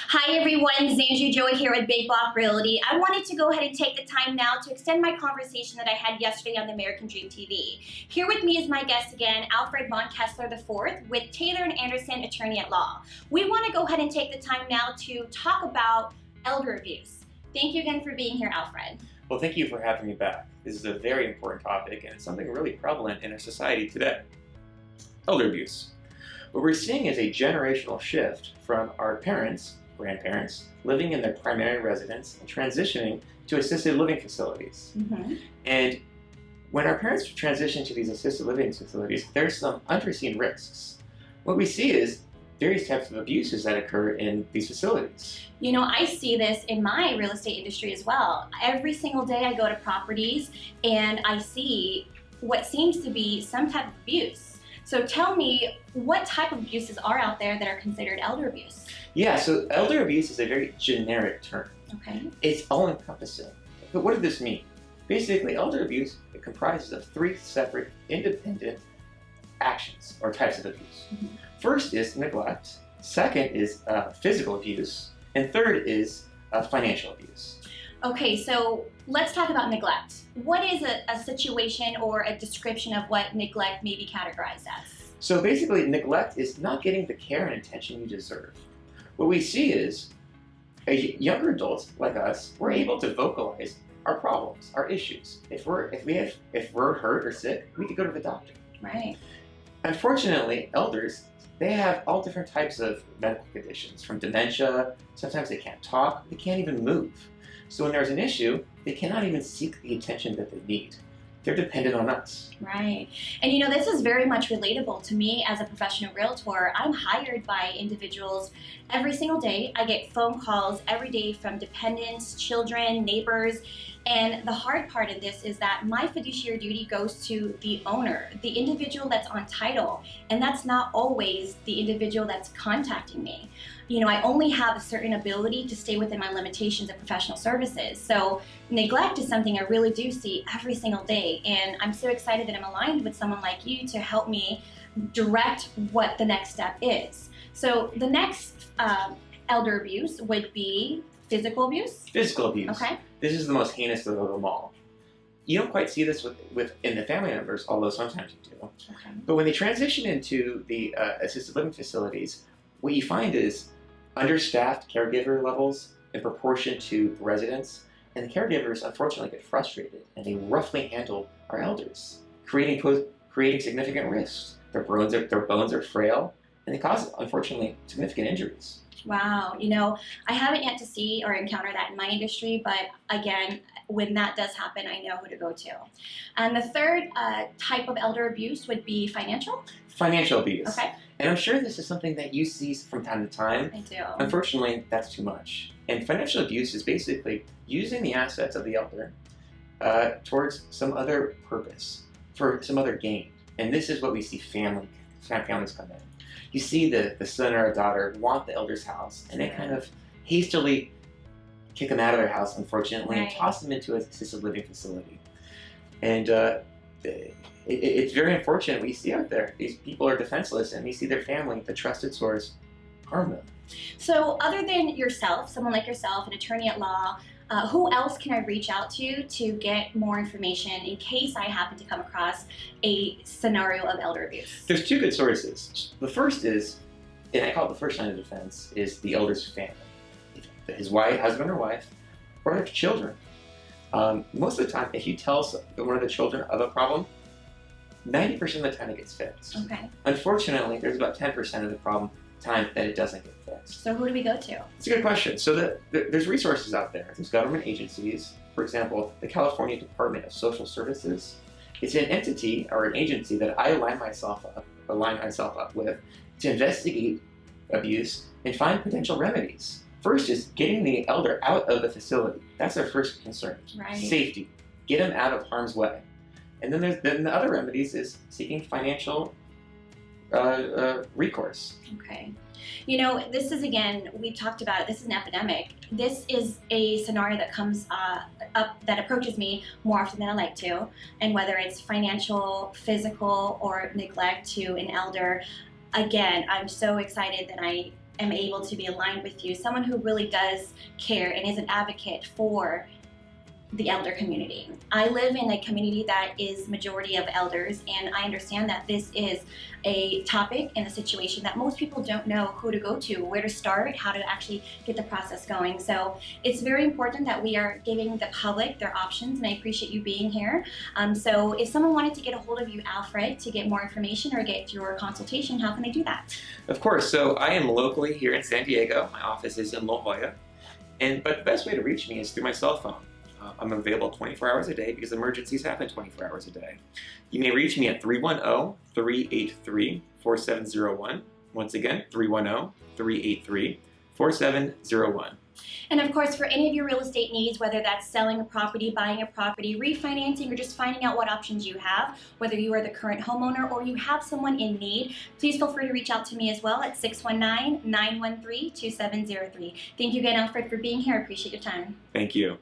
Hi everyone, Zandra Joey here with Big Block Realty. I wanted to go ahead and take the time now to extend my conversation that I had yesterday on the American Dream TV. Here with me is my guest again, Alfred Von Kessler IV with Taylor and Anderson Attorney at Law. We want to go ahead and take the time now to talk about elder abuse. Thank you again for being here, Alfred. Well, thank you for having me back. This is a very important topic and it's something really prevalent in our society today. Elder abuse. What we're seeing is a generational shift from our parents, grandparents, living in their primary residence and transitioning to assisted living facilities. And when our parents transition to these assisted living facilities, there's some unforeseen risks. What we see is various types of abuses that occur in these facilities. You know, I see this in my real estate industry as well. Every single day I go to properties and I see what seems to be some type of abuse. So tell me, what type of abuses are out there that are considered elder abuse? Yeah, so elder abuse is a very generic term. Okay. It's all-encompassing. But what does this mean? Basically, elder abuse, it comprises of three separate, independent actions or types of abuse. First is neglect, second is physical abuse, and third is financial abuse. Okay, so let's talk about neglect. What is a situation or a description of what neglect may be categorized as? So basically, neglect is not getting the care and attention you deserve. What we see is younger adults like us, we're able to vocalize our problems, our issues. If we're hurt or sick, we could go to the doctor. Right. Unfortunately, elders, they have all different types of medical conditions, from dementia, sometimes they can't talk, they can't even move. So when there's an issue, they cannot even seek the attention that they need. They're dependent on us. Right. And you know, this is very much relatable to me as a professional realtor. I'm hired by individuals every single day. I get phone calls every day from dependents, children, neighbors. And the hard part of this is that my fiduciary duty goes to the owner, the individual that's on title. And that's not always the individual that's contacting me. You know, I only have a certain ability to stay within my limitations of professional services. So neglect is something I really do see every single day. And I'm so excited that I'm aligned with someone like you to help me direct what the next step is. So the next elder abuse would be physical abuse? Physical abuse. Okay. This is the most heinous of them all. You don't quite see this in the family members, although sometimes you do. Okay. But when they transition into the assisted living facilities, what you find is understaffed caregiver levels in proportion to the residents, and the caregivers unfortunately get frustrated and they roughly handle our elders, creating significant risks. Their bones are frail, and they cause, unfortunately, significant injuries. Wow, you know, I haven't yet to see or encounter that in my industry, but again, when that does happen, I know who to go to. And the third type of elder abuse would be financial? Financial abuse. Okay. And I'm sure this is something that you see from time to time. I do. Unfortunately, that's too much. And financial abuse is basically using the assets of the elder towards some other purpose, for some other gain. And this is what we see families come in. You see the son or a daughter want the elder's house, and they kind of hastily kick them out of their house, unfortunately, and toss them into an assisted living facility. And it's very unfortunate we see out there. These people are defenseless, and we see their family, the trusted source, harm them. So other than yourself, someone like yourself, an attorney at law, who else can I reach out to get more information in case I happen to come across a scenario of elder abuse? There's two good sources. The first is, and I call it the first line of defense, is the elder's family. His wife, husband or wife, or their children. Most of the time, if you tell one of the children of a problem, 90% of the time it gets fixed. Okay. Unfortunately, there's about 10% of the time that it doesn't get fixed. So who do we go to? It's a good question. So there's resources out there. There's government agencies. For example, the California Department of Social Services. It's an entity or an agency that I align myself up with to investigate abuse and find potential remedies. First is getting the elder out of the facility. That's our first concern. Right. Safety. Get him out of harm's way. And then the other remedies is seeking financial recourse. Okay. You know, this is, again, we talked about it, this is an epidemic. This is a scenario that comes up, that approaches me more often than I like to. And whether it's financial, physical, or neglect to an elder, again, I'm so excited that I am able to be aligned with you, someone who really does care and is an advocate for the elder community. I live in a community that is majority of elders, and I understand that this is a topic and a situation that most people don't know who to go to, where to start, how to actually get the process going. So it's very important that we are giving the public their options, and I appreciate you being here. So if someone wanted to get a hold of you, Alfred, to get more information or get your consultation, how can they do that? Of course. So I am locally here in San Diego. My office is in La Jolla. But the best way to reach me is through my cell phone. I'm available 24 hours a day because emergencies happen 24 hours a day. You may reach me at 310-383-4701. Once again, 310-383-4701. And of course, for any of your real estate needs, whether that's selling a property, buying a property, refinancing, or just finding out what options you have, whether you are the current homeowner or you have someone in need, please feel free to reach out to me as well at 619-913-2703. Thank you again, Alfred, for being here. I appreciate your time. Thank you.